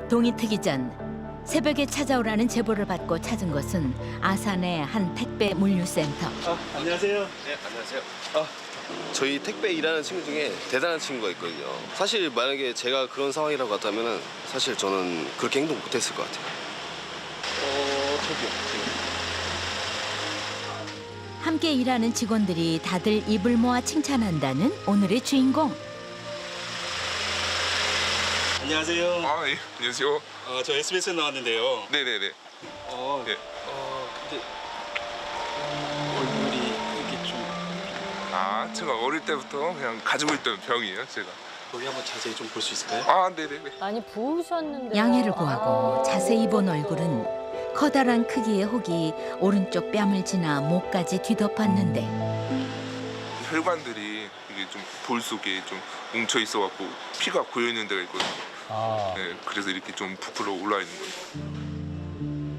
동이 트기 전 새벽에 찾아오라는 제보를 받고 찾은 곳은 아산의 한 택배 물류센터. 안녕하세요. 네, 안녕하세요. 저희 택배 일하는 친구 중에 대단한 친구가 있거든요. 사실 만약에 제가 그런 상황이라고 같다면 사실 저는 그렇게 행동 못했을 것 같아요. 저기요. 함께 일하는 직원들이 다들 입을 모아 칭찬한다는 오늘의 주인공. 안녕하세요. 예, 안녕하세요. 저 SBS에 나왔는데요. 네네네. 예. 네. 근데 얼굴이 이렇게 좀 제가 어릴 때부터 그냥 가지고 있던 병이에요, 제가. 거기 한번 자세히 좀 볼 수 있을까요? 네네네. 많이 부으셨는데. 양해를 구하고 자세히 본 얼굴은 커다란 크기의 혹이 오른쪽 뺨을 지나 목까지 뒤덮었는데 혈관들이 이게 좀 볼 속에 좀 뭉쳐 있어갖고 피가 고여 있는 데가 있거든요. 네, 그래서 이렇게 좀 부풀어 올라 있는 거예요.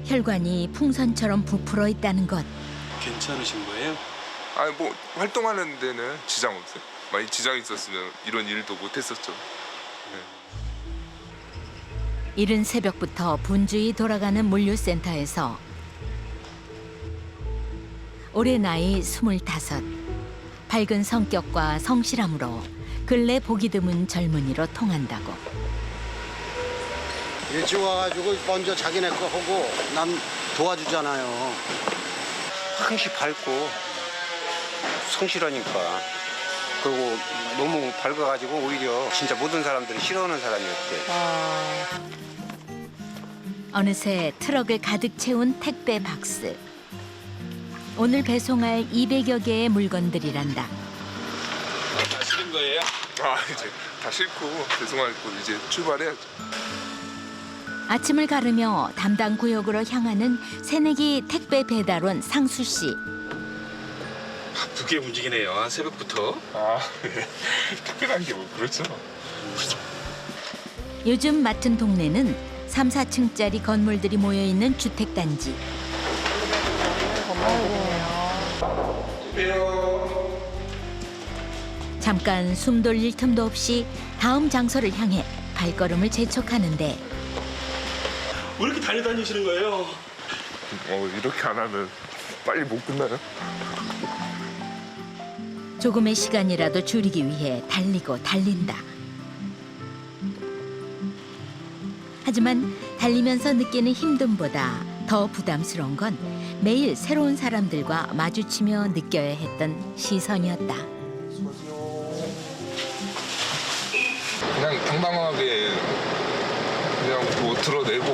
혈관이 풍선처럼 부풀어 있다는 것. 괜찮으신 거예요? 뭐 활동하는 데는 지장 없어요. 만약 지장이 있었으면 이런 일도 못했었죠. 이른 새벽부터 분주히 돌아가는 물류센터에서 올해 나이 25, 밝은 성격과 성실함으로 근래 보기 드문 젊은이로 통한다고. 일찍 와가지고 먼저 자기네 거 하고 남 도와주잖아요. 항시 밝고 성실하니까. 그리고 너무 밝아가지고 오히려 진짜 모든 사람들이 싫어하는 사람이었대. 어느새 트럭을 가득 채운 택배 박스. 오늘 배송할 200여 개의 물건들이란다. 다 싫은 거예요? 이제 다 싣고 배송할 곳 이제 출발해야죠. 아침을 가르며 담당 구역으로 향하는 새내기 택배 배달원 상수 씨. 바쁘게 움직이네요. 새벽부터. 네. 특별한 게 뭐 그렇죠. 요즘 맡은 동네는 3, 4층짜리 건물들이 모여 있는 주택단지. 잠깐 숨 돌릴 틈도 없이 다음 장소를 향해 발걸음을 재촉하는데 왜 이렇게 달려다니시는 거예요? 이렇게 안 하면 빨리 못 끝나요? 조금의 시간이라도 줄이기 위해 달리고 달린다. 하지만 달리면서 느끼는 힘듦보다 더 부담스러운 건 매일 새로운 사람들과 마주치며 느껴야 했던 시선이었다. 그냥 당당하게 그냥 뭐 드러내고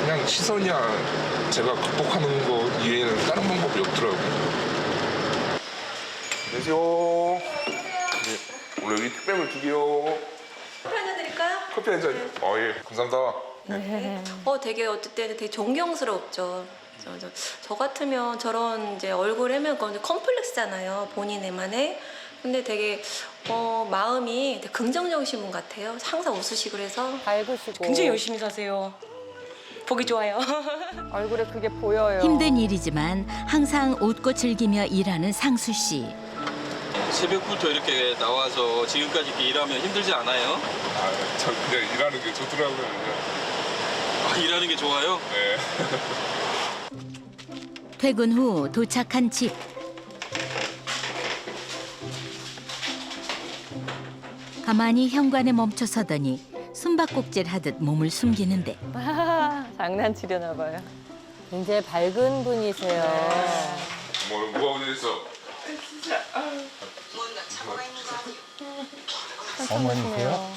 그냥 시선이야 제가 극복하는 거 이외에는 다른 방법이 없더라고요. 안녕하세요. 네, 오늘 여기 택배물 2개요. 커피 한잔 드릴까요? 커피 한 잔. 예, 감사합니다. 되게 어떨 때는 되게 존경스럽죠. 저 같으면 저런 이제 얼굴 해면 컴플렉스잖아요. 본인의만의. 근데 되게 마음이 되게 긍정적이신 분 같아요. 항상 웃으시고 그래서 밝으시고. 굉장히 열심히 사세요. 보기 좋아요. 얼굴에 그게 보여요. 힘든 일이지만 항상 웃고 즐기며 일하는 상수 씨. 새벽부터 이렇게 나와서 지금까지 이렇게 일하면 힘들지 않아요? 저 그냥 일하는 게 좋더라고요. 그냥. 일하는 게 좋아요? 네. 퇴근 후 도착한 집. 가만히 현관에 멈춰 서더니 숨바꼭질 하듯 몸을 숨기는데 장난치려나 봐요. 굉장히 밝은 분이세요. 뭐가 어디 있어? 어머니세요?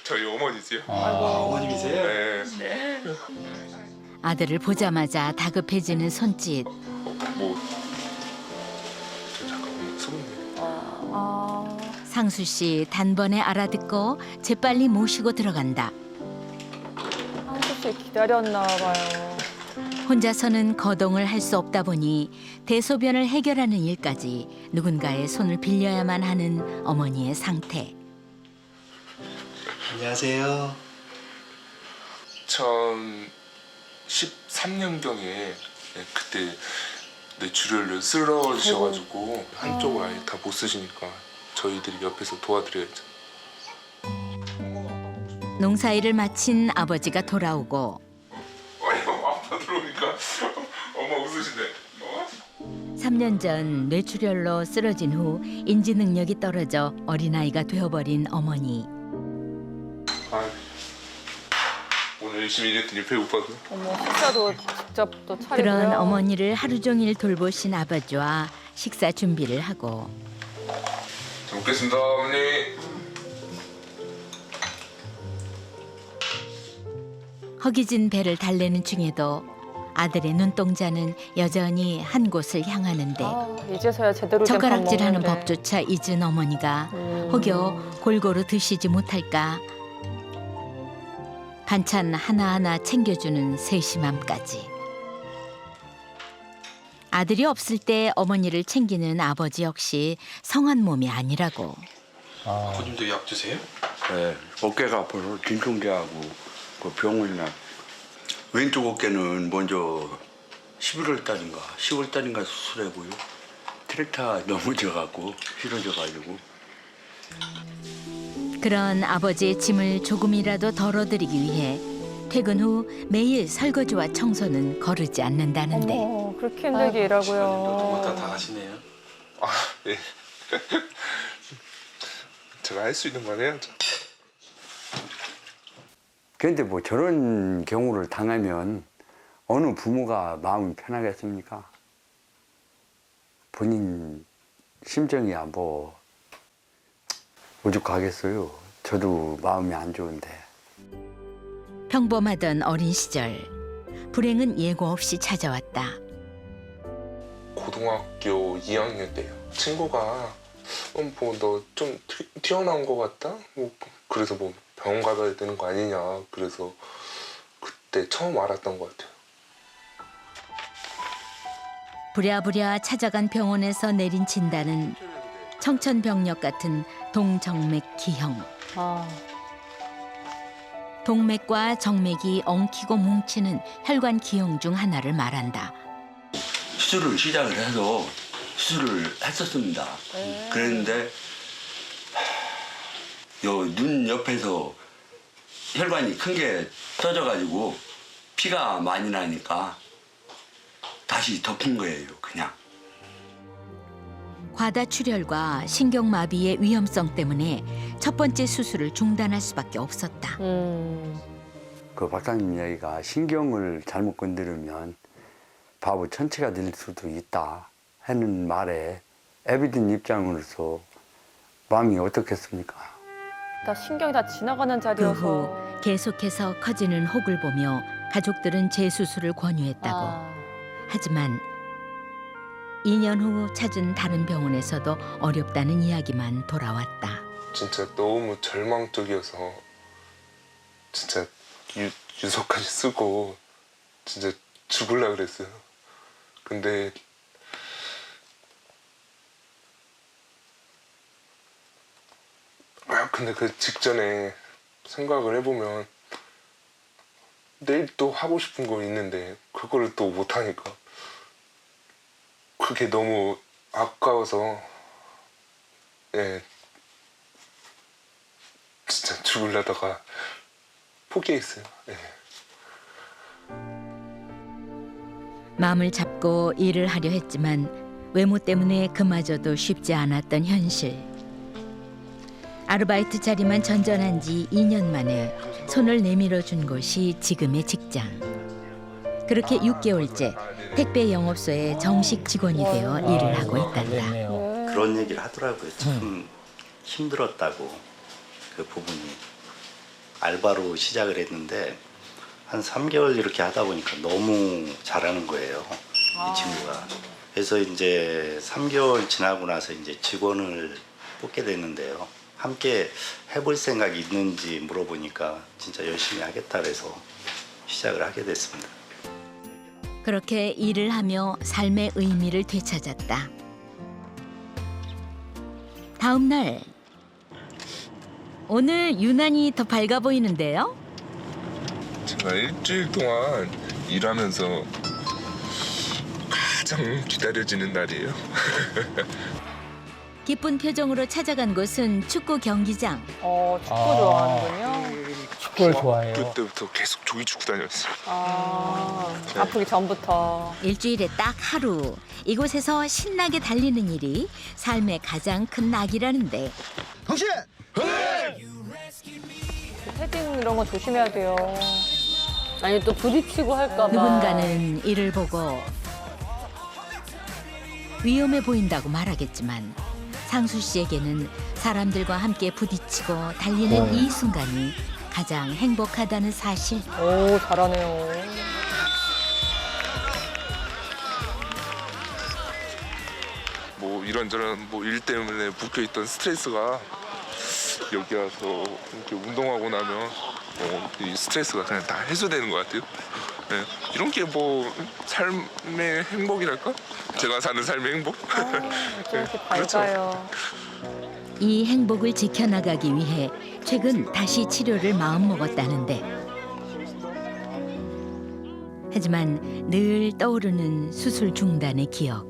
저희 어머니세요? 어머님이세요? 네. 아들을 보자마자 다급해지는 손짓. 저 잠깐만 손님. 상수 씨 단번에 알아듣고 재빨리 모시고 들어간다. 한수 씨 기다렸나 봐요. 혼자서는 거동을 할 수 없다 보니 대소변을 해결하는 일까지 누군가의 손을 빌려야만 하는 어머니의 상태. 안녕하세요. 2013년경에 그때 뇌출혈을 쓰러지셔가지고 한쪽을 아예 다 못 쓰시니까 저희들이 옆에서 도와드려야죠. 농사일을 마친 아버지가 돌아오고 아빠 들어오니까 엄마 웃으시네. 3년 전 뇌출혈로 쓰러진 후 인지 능력이 떨어져 어린아이가 되어버린 어머니. 아, 오늘 열심히 일했더니 배고파서. 어머, 식사도 직접 또 차리고요. 그런 어머니를 하루 종일 돌보신 아버지와 식사 준비를 하고 잘 먹겠습니다, 어머니. 허기진 배를 달래는 중에도 아들의 눈동자는 여전히 한 곳을 향하는데 아, 이제서야 제대로 된 밥 젓가락질하는 먹는데. 법조차 잊은 어머니가 혹여 골고루 드시지 못할까 반찬 하나하나 챙겨주는 세심함까지. 아들이 없을 때 어머니를 챙기는 아버지 역시 성한 몸이 아니라고. 아버님도 약 드세요? 네, 어깨가 아파서 진통제하고 그 병원이나 왼쪽 어깨는 먼저 11월 달인가 10월 달인가 수술하고요. 트랙터 넘어져갖고 휘어져가지고. 그런 아버지의 짐을 조금이라도 덜어드리기 위해 퇴근 후 매일 설거지와 청소는 거르지 않는다는데 어머, 그렇게 힘들게 일하고요. 다 하시네요. 아, 예. 제가 할 수 있는 건 해야죠. 그런데 뭐 저런 경우를 당하면 어느 부모가 마음이 편하겠습니까? 본인 심정이야 뭐 오죽하겠어요. 저도 마음이 안 좋은데. 평범하던 어린 시절 불행은 예고 없이 찾아왔다. 고등학교 2학년 때요. 친구가 뭐 너 좀 튀어나온 것 같다? 뭐 그래서 뭐 병원 가봐야 되는 거 아니냐. 그래서 그때 처음 알았던 것 같아요. 부랴부랴 찾아간 병원에서 내린 진단은 청천벽력 같은 동정맥 기형. 아, 동맥과 정맥이 엉키고 뭉치는 혈관 기형 중 하나를 말한다. 수술을 시작을 해서 수술을 했었습니다. 그랬는데 눈 옆에서 혈관이 큰 게 터져가지고 피가 많이 나니까 다시 덮은 거예요, 그냥. 과다출혈과 신경마비의 위험성 때문에 첫 번째 수술을 중단할 수밖에 없었다. 그 박사님 이야기가 신경을 잘못 건드리면 바보 천체가 될 수도 있다 하는 말에 에비든 입장으로서 마음이 어떻겠습니까? 다 신경이 다 지나가는 그 자리여서. 후 계속해서 커지는 혹을 보며 가족들은 재수술을 권유했다고. 아, 하지만 2년 후 찾은 다른 병원에서도 어렵다는 이야기만 돌아왔다. 진짜 너무 절망적이어서 진짜 유서까지 쓰고 진짜 죽으려고 그랬어요. 근데 근데 그 직전에 생각을 해보면 내일 또 하고 싶은 거 있는데 그거를 또 못하니까 그게 너무 아까워서 예 진짜 죽으려다가 포기했어요. 예. 마음을 잡고 일을 하려 했지만 외모 때문에 그마저도 쉽지 않았던 현실. 아르바이트 자리만 전전한 지 2년 만에 손을 내밀어 준 곳이 지금의 직장. 그렇게 6개월째 택배 영업소에 정식 직원이 되어 일을 하고 있단다. 그런 얘기를 하더라고요. 참 힘들었다고. 그 부분이 알바로 시작을 했는데 한 3개월 이렇게 하다 보니까 너무 잘하는 거예요, 이 친구가. 그래서 이제 3개월 지나고 나서 이제 직원을 뽑게 됐는데요. 함께 해볼 생각이 있는지 물어보니까 진짜 열심히 하겠다 그래서 시작을 하게 됐습니다. 그렇게 일을 하며 삶의 의미를 되찾았다. 다음 날 오늘 유난히 더 밝아 보이는데요? 제가 일주일 동안 일하면서 가장 기다려지는 날이에요. 기쁜 표정으로 찾아간 곳은 축구 경기장. 축구 좋아하는군요. 축구를 좋아해요. 그때부터 계속 조기 축구 다녔어요. 아프기 전부터. 일주일에 딱 하루 이곳에서 신나게 달리는 일이 삶의 가장 큰 낙이라는데 당신! 헤딩 이런 거 조심해야 돼요. 아니 또 부딪히고 할까 봐. 누군가는 이를 보고 위험해 보인다고 말하겠지만 상수 씨에게는 사람들과 함께 부딪히고 달리는 이 순간이 가장 행복하다는 사실. 오 잘하네요. 뭐 이런저런 뭐 일 때문에 묶여있던 스트레스가 여기 와서 이렇게 운동하고 나면 이 스트레스가 그냥 다 해소되는 것 같아요. 네. 이런 게 뭐 삶의 행복이랄까? 제가 사는 삶의 행복? 이렇게 그렇죠. 밝아요. 이 행복을 지켜나가기 위해 최근 다시 치료를 마음먹었다는데 하지만 늘 떠오르는 수술 중단의 기억.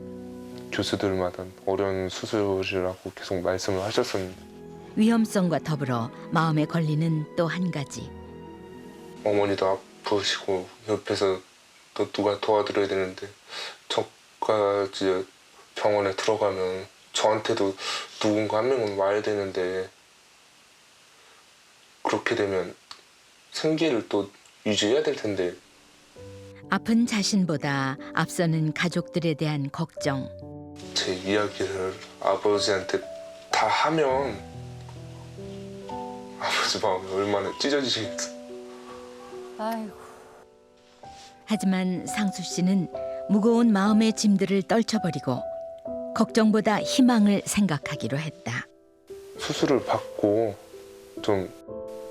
교수들마다 어려운 수술이라고 계속 말씀을 하셨었는데 위험성과 더불어 마음에 걸리는 또 한 가지. 어머니도 아프시고 옆에서 또 누가 도와드려야 되는데 저까지 병원에 들어가면 저한테도 누군가 한 명은 와야 되는데 그렇게 되면 생계를 또 유지해야 될 텐데 아픈 자신보다 앞서는 가족들에 대한 걱정. 제 이야기를 아버지한테 다 하면 아버지 마음이 얼마나 찢어지시겠어. 아이고. 하지만 상수 씨는 무거운 마음의 짐들을 떨쳐버리고 걱정보다 희망을 생각하기로 했다. 수술을 받고 좀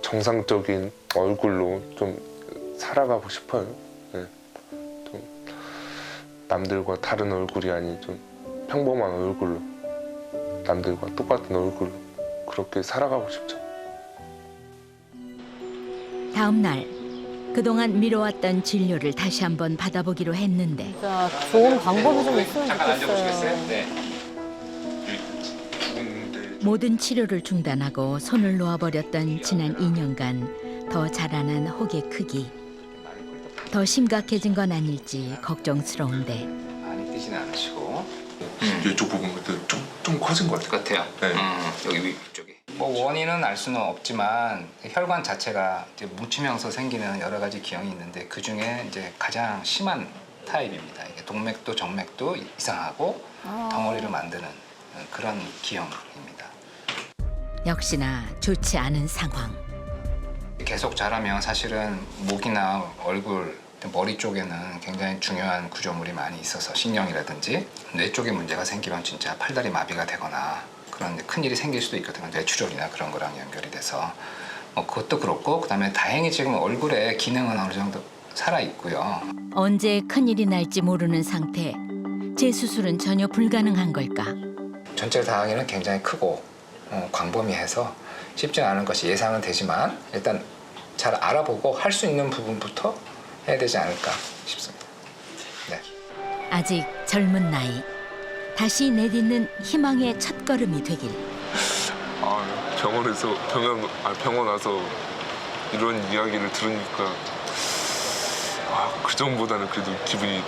정상적인 얼굴로 좀 살아가고 싶어요. 네. 좀 남들과 다른 얼굴이 아닌 좀 평범한 얼굴로 남들과 똑같은 얼굴로 그렇게 살아가고 싶죠. 다음 날 그동안 미뤄왔던 진료를 다시 한번 받아보기로 했는데 진짜 좋은 방법이 좀 있으면 좋겠어요. 모든 치료를 중단하고 손을 놓아버렸던 지난 2년간 더 자라난 혹의 크기. 더 심각해진 건 아닐지 걱정스러운데 많이 뛰지는 않으시고 이쪽 부분부터 좀 커진 것 같아요. 같아요. 네. 여기 위쪽에. 뭐 원인은 알 수는 없지만 혈관 자체가 이제 뭉치면서 생기는 여러 가지 기형이 있는데 그 중에 이제 가장 심한 타입입니다. 이게 동맥도 정맥도 이상하고 덩어리를 만드는 그런 기형입니다. 역시나 좋지 않은 상황. 계속 자라면 사실은 목이나 얼굴, 머리 쪽에는 굉장히 중요한 구조물이 많이 있어서 신경이라든지 뇌 쪽에 문제가 생기면 진짜 팔다리 마비가 되거나 그런 큰일이 생길 수도 있거든요. 뇌출혈이나 그런 거랑 연결이 돼서 그것도 그렇고 그다음에 다행히 지금 얼굴에 기능은 어느 정도 살아있고요. 언제 큰일이 날지 모르는 상태. 재수술은 전혀 불가능한 걸까? 전체를 다 하기는 굉장히 크고 광범위해서 쉽지 않은 것이 예상은 되지만 일단 잘 알아보고 할 수 있는 부분부터 해야 되지 않을까 싶습니다. 네. 아직 젊은 나이. 다시 내딛는 희망의 첫걸음이 되길. 병원 와서 이런 이야기를 들으니까 그 전보다는 그래도 기분이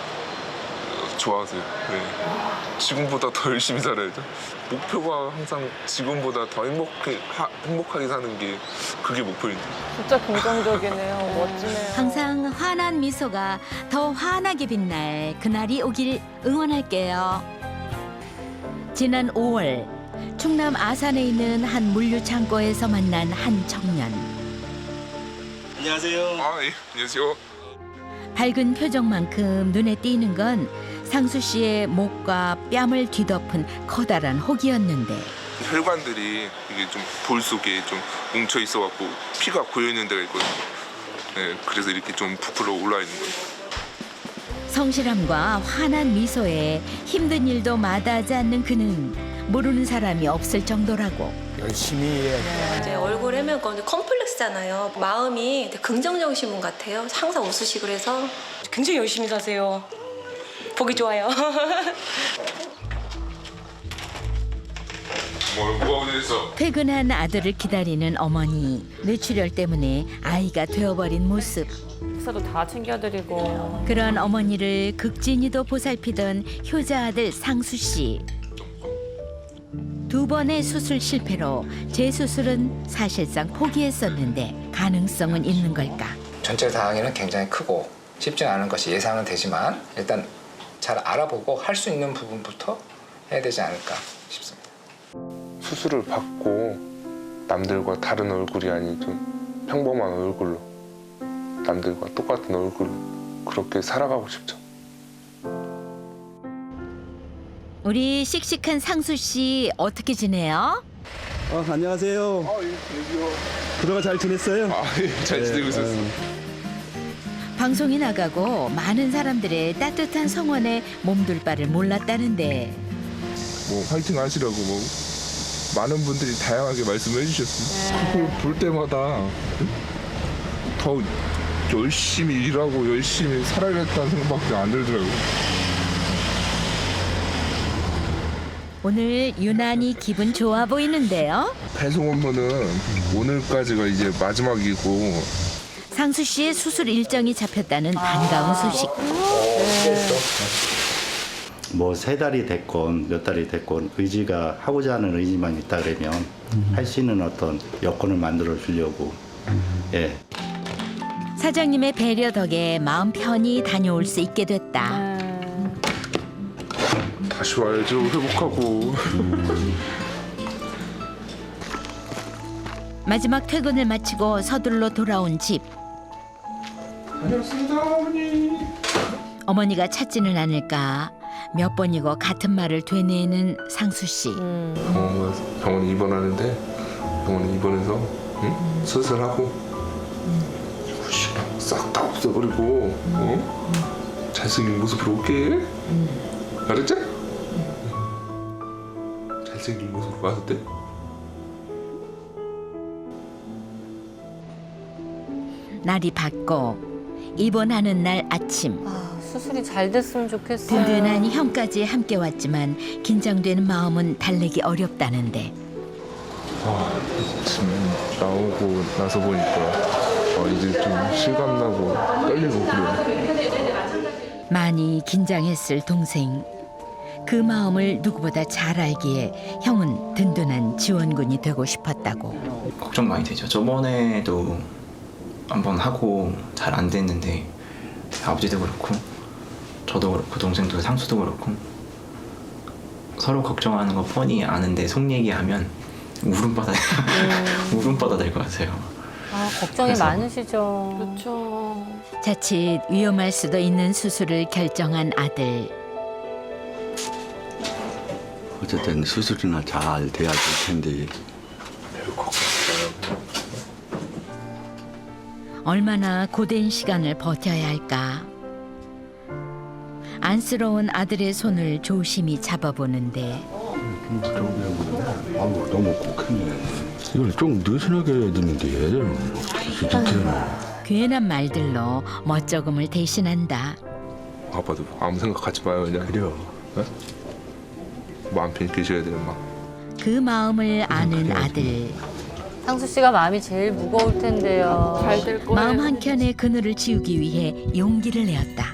좋아서요. 네. 지금보다 더 열심히 살아야죠. 목표가 항상 지금보다 더 행복하게 사는 게 그게 목표인데. 진짜 긍정적이네요. 멋지네요. 항상 환한 미소가 더 환하게 빛날 그날이 오길 응원할게요. 지난 5월 충남 아산에 있는 한 물류 창고에서 만난 한 청년. 안녕하세요. 예. 안녕하세요. 밝은 표정만큼 눈에 띄는 건 상수 씨의 목과 뺨을 뒤덮은 커다란 혹이었는데 혈관들이 이게 좀 볼 속에 좀 뭉쳐 있어갖고 피가 고여 있는 데가 있거든요. 네, 그래서 이렇게 좀 부풀어 올라 있는 거예요. 성실함과 환한 미소에 힘든 일도 마다하지 않는 그는 모르는 사람이 없을 정도라고. 열심히 해야 이제 얼굴 해면 컴플렉스잖아요. 마음이 되게 긍정적이신 분 같아요. 항상 웃으시고 그래서 굉장히 열심히 사세요. 보기 좋아요. 퇴근한 아들을 기다리는 어머니. 뇌출혈 때문에 아이가 되어버린 모습. 식사도 다 챙겨드리고. 그런 어머니를 극진히도 보살피던 효자 아들 상수 씨. 2번의 수술 실패로 재수술은 사실상 포기했었는데 가능성은 있는 걸까? 전체 상황에는 굉장히 크고 쉽지 않은 것이 예상은 되지만 일단 잘 알아보고 할 수 있는 부분부터 해야 되지 않을까 싶습니다. 수술을 받고 남들과 다른 얼굴이 아닌 좀 평범한 얼굴로 남들과 똑같은 얼굴로 그렇게 살아가고 싶죠. 우리 씩씩한 상수 씨 어떻게 지내요? 안녕하세요. 그동안 잘 지냈어요? 잘 지내고 있었어요. 방송이 나가고 많은 사람들의 따뜻한 성원에 몸둘 바를 몰랐다는데 뭐 화이팅 하시라고 뭐 많은 분들이 다양하게 말씀해 주셨습니다. 그걸 볼 때마다 더 열심히 일하고 열심히 살아야겠다는 생각밖에 안 들더라고요. 오늘 유난히 기분 좋아 보이는데요. 배송 업무는 오늘까지가 이제 마지막이고 상수 씨의 수술 일정이 잡혔다는 반가운 소식. 뭐 3달이 됐건 몇 달이 됐건 의지가 하고자 하는 의지만 있다 그러면 할 수 있는 어떤 여건을 만들어 주려고. 예. 사장님의 배려 덕에 마음 편히 다녀올 수 있게 됐다. 다시 와야죠. 회복하고. 마지막 퇴근을 마치고 서둘러 돌아온 집. 다녀왔습니다, 어머니. 어머니가 찾지는 않을까 몇 번이고 같은 말을 되뇌는 상수 씨. 병원에 입원하는데 병원에 입원해서 수술하고 싹 다 없애버리고 잘생긴 모습으로 올게. 알았지? 잘생긴 모습으로 왔을 때 날이 밝고 입원하는 날 아침. 수술이 잘 됐으면 좋겠어요. 든든한 형까지 함께 왔지만 긴장되는 마음은 달래기 어렵다는데. 지금 나오고 나서 보니까 이제 좀 실감나고 떨리고 그래요. 많이 긴장했을 동생. 그 마음을 누구보다 잘 알기에 형은 든든한 지원군이 되고 싶었다고. 걱정 많이 되죠. 저번에도 한번 하고 잘 안 됐는데 아버지도 그렇고 저도 그렇고 동생도 상수도 그렇고 서로 걱정하는 거 뻔히 아는데 속 얘기하면 울음바다 울음바다 될 것 같아요. 걱정이 그래서. 많으시죠. 그렇죠. 자칫 위험할 수도 있는 수술을 결정한 아들. 어쨌든 수술이나 잘 돼야 될 텐데. 얼마나 고된 시간을 버텨야 할까. 안쓰러운 아들의 손을 조심히 잡아보는데. 아우 너무 꼭했네. 이걸 좀 느슨하게 해야 되는데 이렇게. 괜한 말들로 멋쩍음을 대신한다. 아빠도 아무 생각하지 마요 그냥. 그래요. 마음 편히 계셔야 돼요, 막. 그 마음을 아는 아들. 상수 씨가 마음이 제일 무거울 텐데요. 잘 될 거예요. 마음 한켠의 그늘을 지우기 위해 용기를 내었다.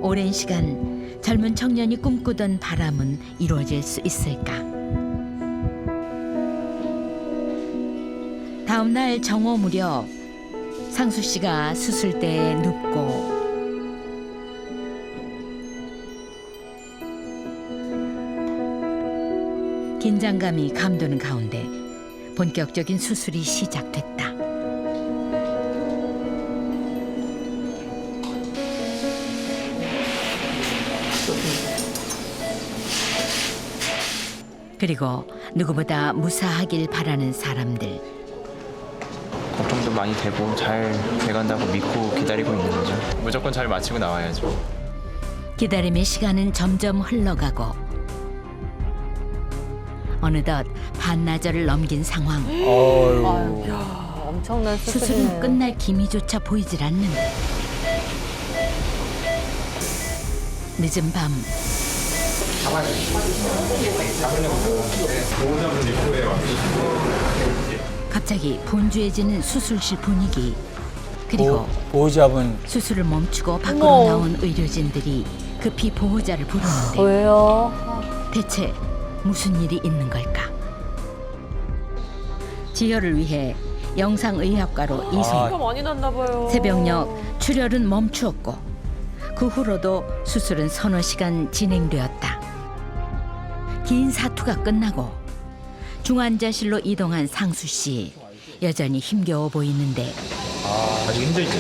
오랜 시간 젊은 청년이 꿈꾸던 바람은 이루어질 수 있을까? 다음 날 정오 무렵 상수 씨가 수술대에 눕고 긴장감이 감도는 가운데 본격적인 수술이 시작됐다. 그리고 누구보다 무사하길 바라는 사람들. 걱정도 많이 되고 잘 돼간다고 믿고 기다리고 있는 거죠. 무조건 잘 마치고 나와야죠. 기다림의 시간은 점점 흘러가고 어느덧 반나절을 넘긴 상황. 엄청난 수술은 수술이네요. 끝날 기미조차 보이질 않는데 늦은 밤 갑자기 분주해지는 수술실 분위기. 그리고 보호자분 수술을 멈추고 밖으로 어머. 나온 의료진들이 급히 보호자를 부르는데 왜요? 대체 무슨 일이 있는 걸까? 지혈을 위해 영상의학과로 이송. 피가 많이 났나 봐요. 새벽녘 출혈은 멈추었고 그 후로도 수술은 서너 시간 진행되었다. 긴 사투가 끝나고 중환자실로 이동한 상수 씨. 여전히 힘겨워 보이는데 아직 힘들지?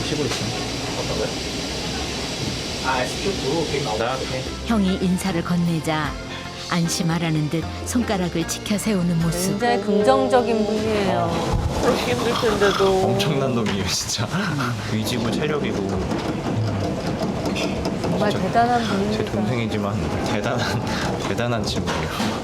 시골에서 어떤 거요? 형이 인사를 건네자 안심하라는 듯 손가락을 치켜 세우는 모습. 굉장히 긍정적인 분이에요. 그렇게 힘들 텐데도. 엄청난 놈이에요 진짜. 의지고 체력이고. 정말 대단한 분입니다. 제 동생이지만 대단한 친구예요.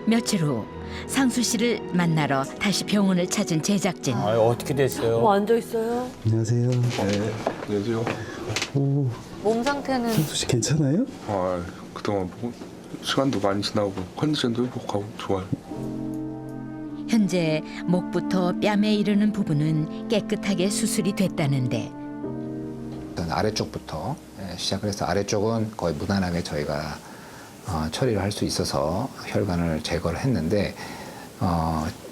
며칠 후 상수 씨를 만나러 다시 병원을 찾은 제작진. 어떻게 됐어요? 앉아 있어요. 안녕하세요. 네, 안녕하세요. 오, 몸 상태는 상수 씨 괜찮아요? 아, 그동안 뭐 시간도 많이 지나고 컨디션도 회복하고 좋아요. 현재 목부터 뺨에 이르는 부분은 깨끗하게 수술이 됐다는데 일단 아래쪽부터 시작을 해서 아래쪽은 거의 무난하게 저희가 처리를 할 수 있어서 혈관을 제거를 했는데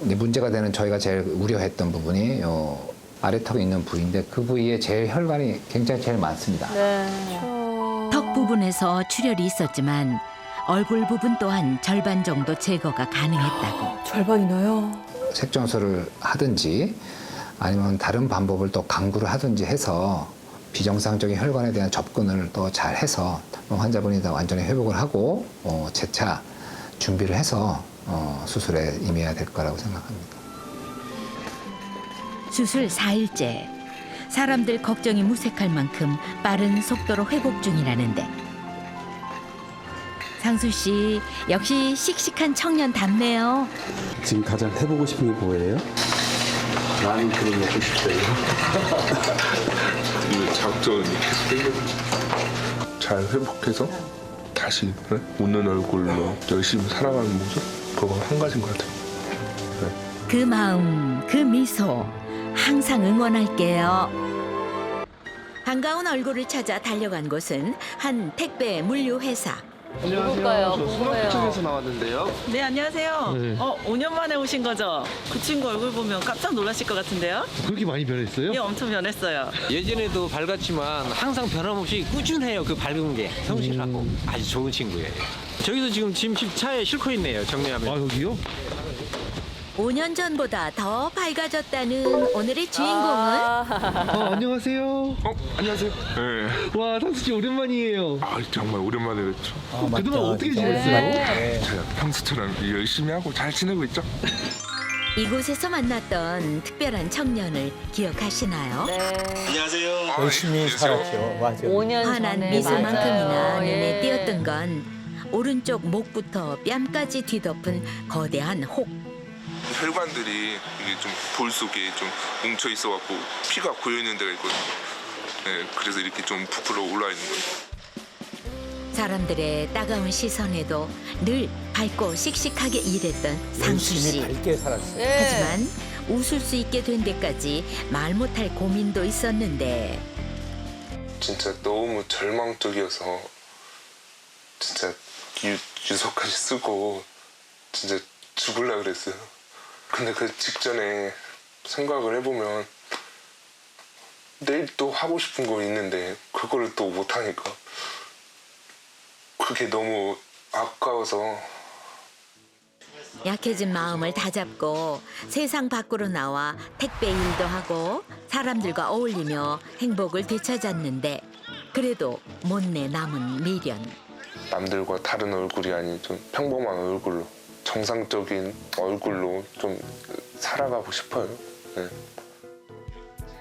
이제 문제가 되는 저희가 제일 우려했던 부분이 아래턱에 있는 부위인데 그 부위에 제일 혈관이 굉장히 제일 많습니다. 네. 턱 부분에서 출혈이 있었지만 얼굴 부분 또한 절반 정도 제거가 가능했다고. 절반이나요? 색전술을 하든지 아니면 다른 방법을 또 강구를 하든지 해서 비정상적인 혈관에 대한 접근을 더 잘 해서 환자분이 다 완전히 회복을 하고 재차 준비를 해서 수술에 임해야 될 거라고 생각합니다. 수술 4일째. 사람들 걱정이 무색할 만큼 빠른 속도로 회복 중이라는데 상수 씨 역시 씩씩한 청년답네요. 지금 가장 해보고 싶은 게 뭐예요? 나는 그런 먹고 싶어요. 이 작전이 잘 회복해서 다시 웃는 얼굴로 열심히 살아가는 모습 그거 한 가지인 것 같아요. 그 마음, 그 미소 항상 응원할게요. 반가운 얼굴을 찾아 달려간 곳은 한 택배 물류 회사. 누굴까요? 저 소나무 쪽에서 나왔는데요. 네, 안녕하세요. 네. 5년 만에 오신 거죠? 그 친구 얼굴 보면 깜짝 놀라실 것 같은데요? 그렇게 많이 변했어요? 예, 엄청 변했어요. 예전에도 밝았지만 항상 변함없이 꾸준해요. 그 밝은 게 성실하고 아주 좋은 친구예요. 저기서 지금 짐 차에 싣고 있네요. 정리하면. 아, 여기요? 5년 전보다 더 밝아졌다는 오늘의 주인공은 안녕하세요. 안녕하세요. 네. 와, 상수 씨 오랜만이에요. 아, 정말 오랜만에 뵙죠. 그동안 어떻게 진짜 지냈어요? 제가 평소처럼 열심히 하고 잘 지내고 있죠. 이곳에서 만났던 특별한 청년을 기억하시나요? 네. 안녕하세요. 열심히 살았죠. 맞아요. 5년 환한 전에. 미소만큼이나 맞아요. 눈에 예. 띄었던 건 오른쪽 목부터 뺨까지 뒤덮은 거대한 혹. 혈관들이 이게 좀 볼 속에 좀 뭉쳐 있어갖고 피가 고여 있는 데가 있거든요. 네, 그래서 이렇게 좀 부풀어 올라 있는 거예요. 사람들의 따가운 시선에도 늘 밝고 씩씩하게 일했던 상수 씨. 열심히 밝게 살았어요. 네. 하지만 웃을 수 있게 된 데까지 말 못할 고민도 있었는데 진짜 너무 절망적이어서 진짜 유서까지 쓰고 진짜 죽을라 그랬어요. 근데 그 직전에 생각을 해보면 내일 또 하고 싶은 거 있는데 그거를 또 못하니까 그게 너무 아까워서 약해진 마음을 다잡고 세상 밖으로 나와 택배 일도 하고 사람들과 어울리며 행복을 되찾았는데 그래도 못내 남은 미련. 남들과 다른 얼굴이 아닌 좀 평범한 얼굴로 정상적인 얼굴로 좀 살아가고 싶어요. 네.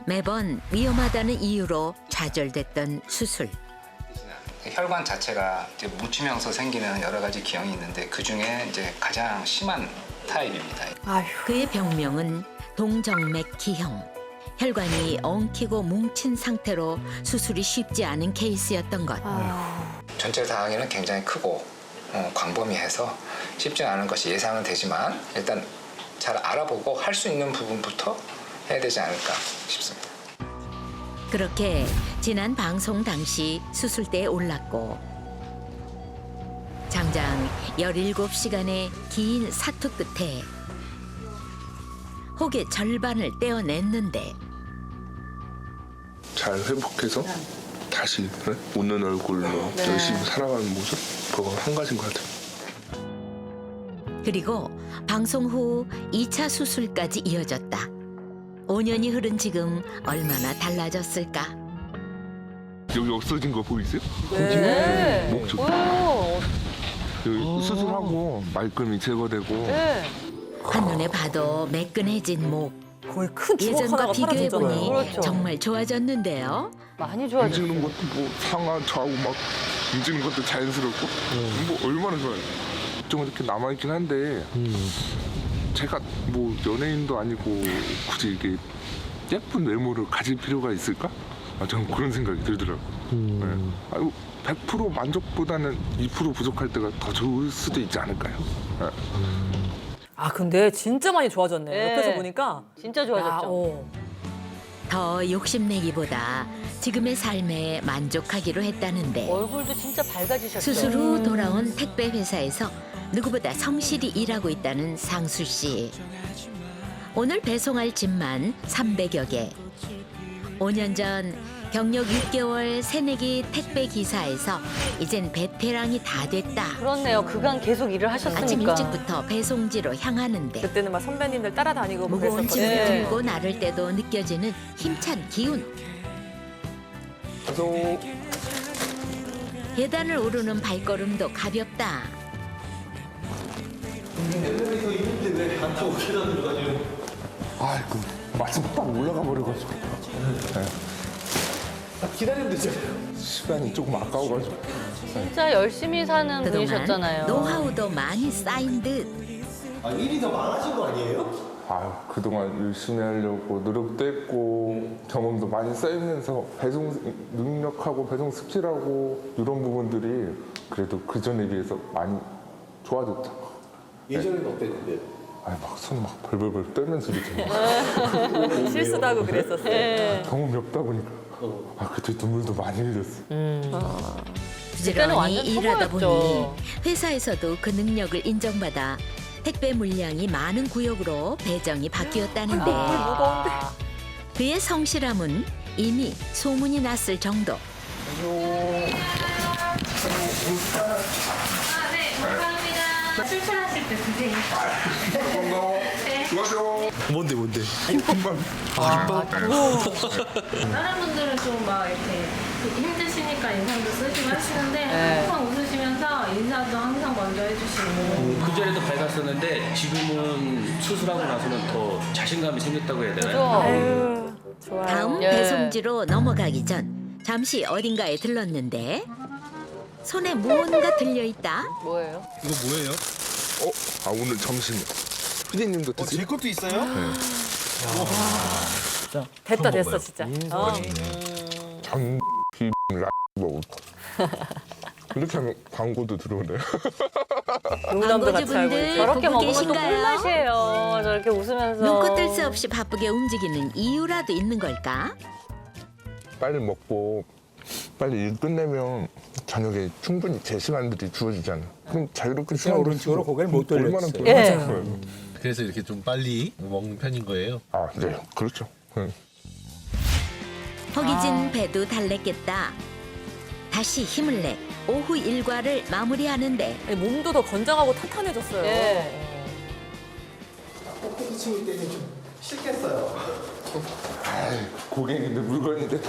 매번 위험하다는 이유로 좌절됐던 수술. 혈관 자체가 이제 뭉치면서 생기는 여러 가지 기형이 있는데 그 중에 이제 가장 심한 타입입니다. 그의 병명은 동정맥 기형. 혈관이 엉키고 뭉친 상태로 수술이 쉽지 않은 케이스였던 것. 전체 상황에는 굉장히 크고 광범위해서 쉽지 않은 것이 예상은 되지만 일단 잘 알아보고 할 수 있는 부분부터 해야 되지 않을까 싶습니다. 그렇게 지난 방송 당시 수술대에 올랐고 장장 17시간의 긴 사투 끝에 혹의 절반을 떼어냈는데 잘 회복해서 다시 웃는 얼굴로 열심히 살아가는 모습 그거 한 가지인 것 같아요. 그리고 방송 후 2차 수술까지 이어졌다. 5년이 흐른 지금 얼마나 달라졌을까? 여기 없어진 거 보이세요? 네. 목 쪽. 여기 수술하고 말끔히 제거되고 한눈에 봐도 매끈해진 목. 거의 큰 주먹 예전과 하나가 비교해보니 사라졌잖아요. 그렇죠. 정말 좋아졌는데요. 많이 좋아졌어요. 움직이는 것도 뭐 상하 좌우 막 움직이는 것도 자연스럽고 뭐 얼마나 좋아요. 좀 이렇게 남아있긴 한데 제가 뭐 연예인도 아니고 굳이 이게 예쁜 외모를 가질 필요가 있을까? 저는 그런 생각이 들더라고요. 네. 아유, 100% 만족보다는 2% 부족할 때가 더 좋을 수도 있지 않을까요? 네. 아 근데 진짜 많이 좋아졌네. 네. 옆에서 보니까 진짜 좋아졌죠. 더 욕심내기보다 지금의 삶에 만족하기로 했다는데 얼굴도 진짜 밝아지셨죠. 수술 후 돌아온 택배 회사에서 누구보다 성실히 일하고 있다는 상수 씨. 오늘 배송할 짐만 300여 개. 5년 전 경력 6개월 새내기 택배 기사에서 이젠 베테랑이 다 됐다. 그렇네요. 그간 계속 일을 하셨으니까. 아침 일찍부터 배송지로 향하는데 그때는 막 선배님들 따라다니고 뭐 무거운 짐을 그랬었거든요. 들고 나를 때도 느껴지는 힘찬 기운. 계단을 오르는 발걸음도 가볍다. 아이고 마침 딱 올라가 버려가지고 기다리면 되죠. 시간이 조금 아까워가지고 진짜 열심히 사는 그동안 분이셨잖아요. 노하우도 많이 쌓인 듯. 일이 더 많아진 거 아니에요? 아유 그동안 열심히 하려고 노력도 했고 경험도 많이 쌓이면서 배송 능력하고 배송 스킬하고 이런 부분들이 그래도 그 전에 비해서 많이 좋아졌죠. 예전에는 어땠는데요? 아니 막 손 막 벌벌벌 떨면서 이렇게 실수도 하고 그랬었어요. 경험이 없다 보니까 그때 눈물도 많이 흘렸어. 부지런히 완전 일하다 보니 초보였죠. 회사에서도 그 능력을 인정받아 택배 물량이 많은 구역으로 배정이 바뀌었다는데 그의 성실함은 이미 소문이 났을 정도. 네, 감사합니다. 출출하실 때 드세요. 수고하세요. 뭔데? 다른 분들은 좀 막 이렇게 힘드시니까 인상도 쓰시고 하시는데 항상 웃으시면서 인사도 항상 먼저 해주시고. 그전에도 밝았었는데 지금은 수술하고 나서는 더 자신감이 생겼다고 해야 되나요? 아유, 좋아요. 다음 예. 배송지로 넘어가기 전 잠시 어딘가에 들렀는데 손에 무언가 들려있다. 뭐예요? 이거 뭐예요? 오늘 점심 피디님도 드세요? 제 것도 있어요? 됐다 진짜. 장 뭐. 이렇게 하면 광고도 들어오네요. 농담도 같이 알고 광고주분들 있죠. 저렇게 보고 먹으면 또 계신가요? 꿀맛이에요. 저렇게 웃으면서. 눈코 뜰 새 없이 바쁘게 움직이는 이유라도 있는 걸까? 빨리 먹고 빨리 일 끝내면 저녁에 충분히 제 시간들이 주어지잖아요. 그럼 자유롭게 그냥 오른쪽으로 고개를 못 얼마나 돌렸어요. 또 그래서 이렇게 좀 빨리 먹는 편인 거예요. 네, 그렇죠. 허기진 배도 달랬겠다. 다시 힘을 내 오후 일과를 마무리하는데 아니, 몸도 더 건장하고 탄탄해졌어요. 예. 떡볶이 치울 때는 좀 싫겠어요. 고객인데 물건인데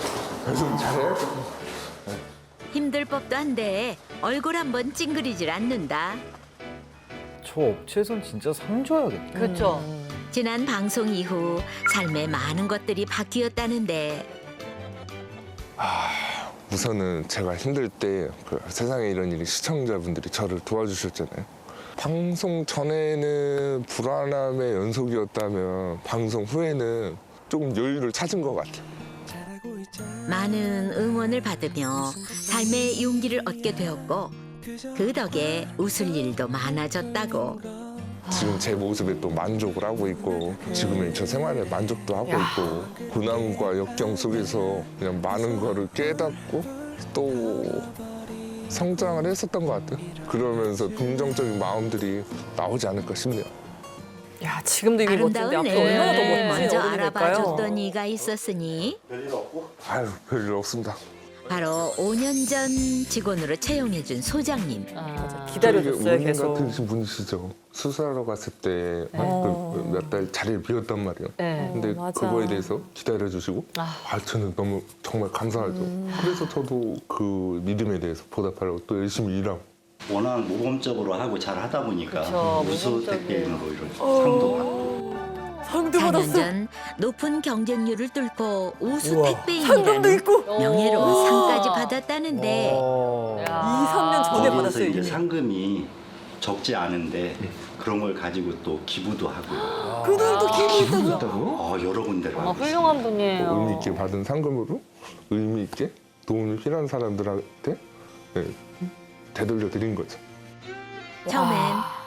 배송 잘해야죠. 힘들 법도 한데 얼굴 한번 찡그리질 않는다. 저 업체에선 진짜 상 줘야겠다. 그렇죠. 지난 방송 이후 삶에 많은 것들이 바뀌었다는데 우선은 제가 힘들 때 세상에 이런 일이 시청자분들이 저를 도와주셨잖아요. 방송 전에는 불안함의 연속이었다면 방송 후에는 조금 여유를 찾은 것 같아요. 많은 응원을 받으며 삶의 용기를 얻게 되었고 그 덕에 웃을 일도 많아졌다고. 지금 제 모습에 또 만족을 하고 있고 지금의 저 생활에 만족도 하고 있고 고난과 역경 속에서 그냥 많은 거를 깨닫고 또 성장을 했었던 것 같아요. 그러면서 긍정적인 마음들이 나오지 않을까 싶네요. 야, 지금도 이게 멋진데 아름다운 앞으로 얼마나 더 내를 멋진 먼저 어른이 될까요? 알아봐줬던 이가 있었으니 아유, 별일 없습니다. 바로 5년 전 직원으로 채용해준 소장님. 기다려줬어요, 계속. 같은 분이시죠. 수술하러 갔을 때 몇 달 자리를 비웠단 말이에요. 네, 근데 맞아. 그거에 대해서 기다려주시고 저는 너무 정말 감사하죠. 그래서 저도 그 믿음에 대해서 보답하려고 또 열심히 일하고. 워낙 모범적으로 하고 잘 하다 보니까 그쵸, 우수 모범적이에요. 택배인으로 이런 상도 받고. 상도 4년 받았어. 전 높은 경쟁률을 뚫고 우수 우와. 상금도 택배인이라는 있고. 명예로운 상까지 받았다는데 2, 3년 전에 거기서 받았어요. 이제 이미. 상금이 적지 않은데 그런 걸 가지고 또 기부도 하고요. 그들도 기부했다고요? 여러 군데로 하고 있어요. 훌륭한 분이에요. 의미 있게 받은 상금으로 의미 있게 도움이 필요한 사람들한테 되돌려 드린 거죠. 처음엔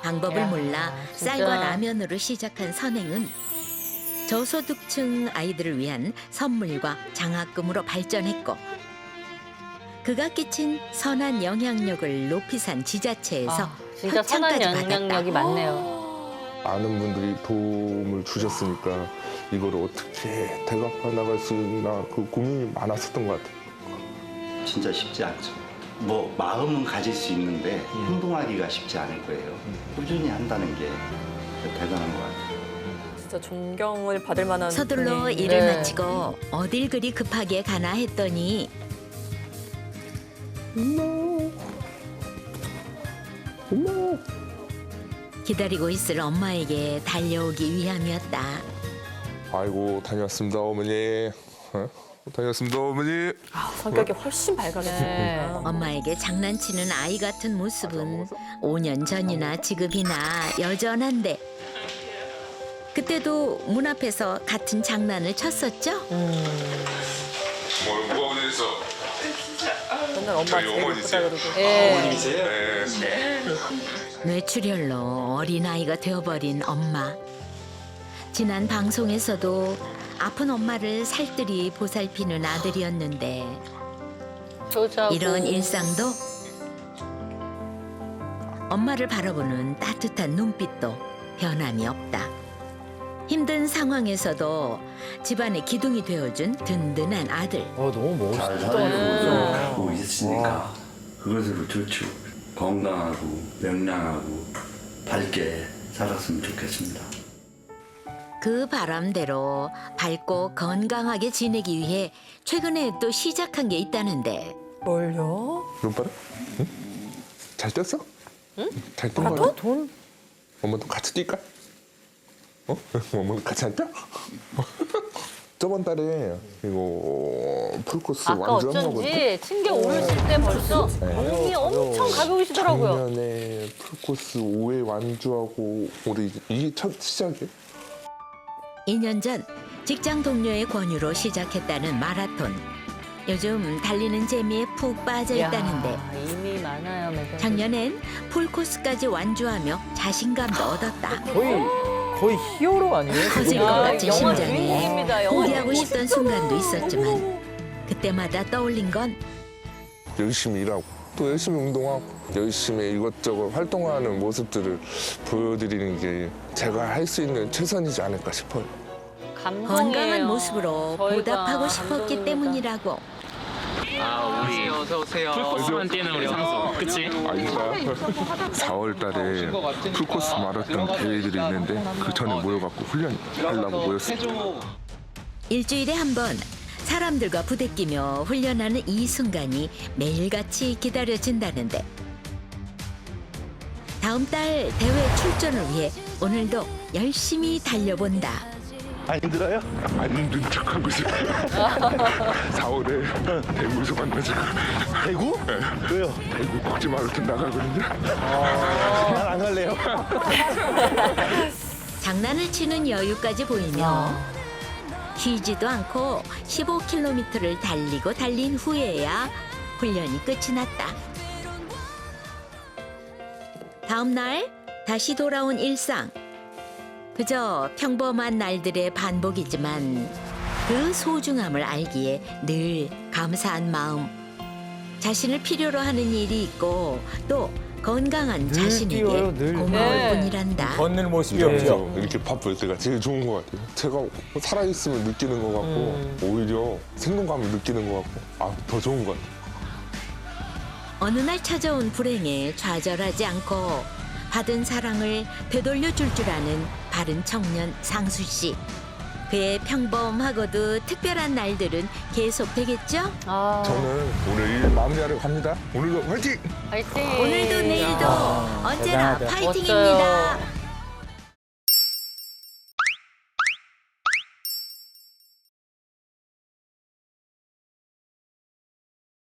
방법을 몰라 진짜. 쌀과 라면으로 시작한 선행은 저소득층 아이들을 위한 선물과 장학금으로 발전했고 그가 끼친 선한 영향력을 높이 산 지자체에서 진짜 선한 협찬까지 영향력이 받았다. 많네요. 많은 분들이 도움을 주셨으니까 이걸 어떻게 대갚아 나갈 수 있나 그 고민이 많았었던 것 같아요. 진짜 쉽지 않죠. 뭐 마음은 가질 수 있는데 행동하기가 쉽지 않을 거예요. 꾸준히 한다는 게 대단한 것 같아요. 진짜 존경을 받을 만한 서둘러 분이- 일을 네. 마치고 어딜 그리 급하게 가나 했더니 기다리고 있을 엄마에게 달려오기 위함이었다. 아이고 다녀왔습니다 어머니. 다녀왔습니다 어머니. 성격이 훨씬 밝아졌어요. 엄마에게 장난치는 아이 같은 모습은 5년 전이나 지금이나 여전한데 그때도 문 앞에서 같은 장난을 쳤었죠? 뭐가 어디서? 맨날 엄마 저희 제일 어머니세요? 예쁘다 그러고. 예. 어머님이세요? 네. 뇌출혈로 어린아이가 되어버린 엄마. 지난 방송에서도 아픈 엄마를 살뜰히 보살피는 아들이었는데 효자고. 이런 일상도 엄마를 바라보는 따뜻한 눈빛도 변함이 없다. 힘든 상황에서도 집안의 기둥이 되어준 든든한 아들. 너무 잘 멋있다. 살고 있으니까 그것으로 좋죠. 건강하고 명랑하고 밝게 살았으면 좋겠습니다. 그 바람대로 밝고 건강하게 지내기 위해 최근에 또 시작한 게 있다는데 뭘요? 눈바람? 응? 잘 떴어? 응? 잘 뜬 거야? 돈? 엄마도 같이 뛸까? 엄마도 같이 안 뛰어? 저번 달에 이거 풀코스 아까 완주하려고 어쩐지 층계 오르실 때 벌써 몸이 엄청 가벼우시더라고요. 작년에 풀코스 5회 완주하고 올해 이게 첫 시작이에요. 2년 전 직장 동료의 권유로 시작했다는 마라톤. 요즘 달리는 재미에 푹 빠져 있다는데 야, 이미 많아요. 매장. 작년엔 풀코스까지 완주하며 자신감도 얻었다. 거의 히어로 아니에요? 커질 것 같은 영화 심장에 주인공입니다. 영화 포기하고 주인공. 싶던 순간도 있었지만 그때마다 떠올린 건 열심히 일하고 또 열심히 운동하고 열심히 이것저것 활동하는 모습들을 보여드리는 게 제가 할 수 있는 최선이지 않을까 싶어요. 건강한 모습으로 보답하고 싶었기 때문이라고. 우리 어서 오세요. 풀코스만 뛰는 우리 상수, 그치? 아니다. 4월 달에 풀코스 마라톤 대회들이 있는데 그 전에 모여갖고 훈련하려고 모였어요. 일주일에 한 번 사람들과 부대끼며 훈련하는 이 순간이 매일같이 기다려진다는데 다음 달 대회 출전을 위해 오늘도 열심히 달려본다. 안 힘들어요? 안 힘든 척하고 싶어요. 4월에 대구에서 만나자. 대구? 네. 왜요? 대구 국제 마라톤 나가거든요. 안 갈래요. 장난을 치는 여유까지 보이며 쉬지도 않고 15km를 달리고 달린 후에야 훈련이 끝이 났다. 다음 날 다시 돌아온 일상. 그저 평범한 날들의 반복이지만 그 소중함을 알기에 늘 감사한 마음. 자신을 필요로 하는 일이 있고 또 건강한 자신에게 뛰어요, 늘. 고마울 네. 뿐이란다. 걷는 모습이 진짜 없죠. 이렇게 바쁠 때가 제일 좋은 것 같아요. 제가 살아있으면 느끼는 것 같고 오히려 생동감을 느끼는 것 같고 더 좋은 것 같아요. 어느 날 찾아온 불행에 좌절하지 않고 받은 사랑을 되돌려 줄 줄 아는 바른 청년 상수 씨. 그의 평범하고도 특별한 날들은 계속되겠죠? 저는 오늘 일 마무리하러 갑니다. 오늘도 화이팅! 화이팅! 오늘도 내일도 언제나 대단하다. 파이팅입니다. 멋져요.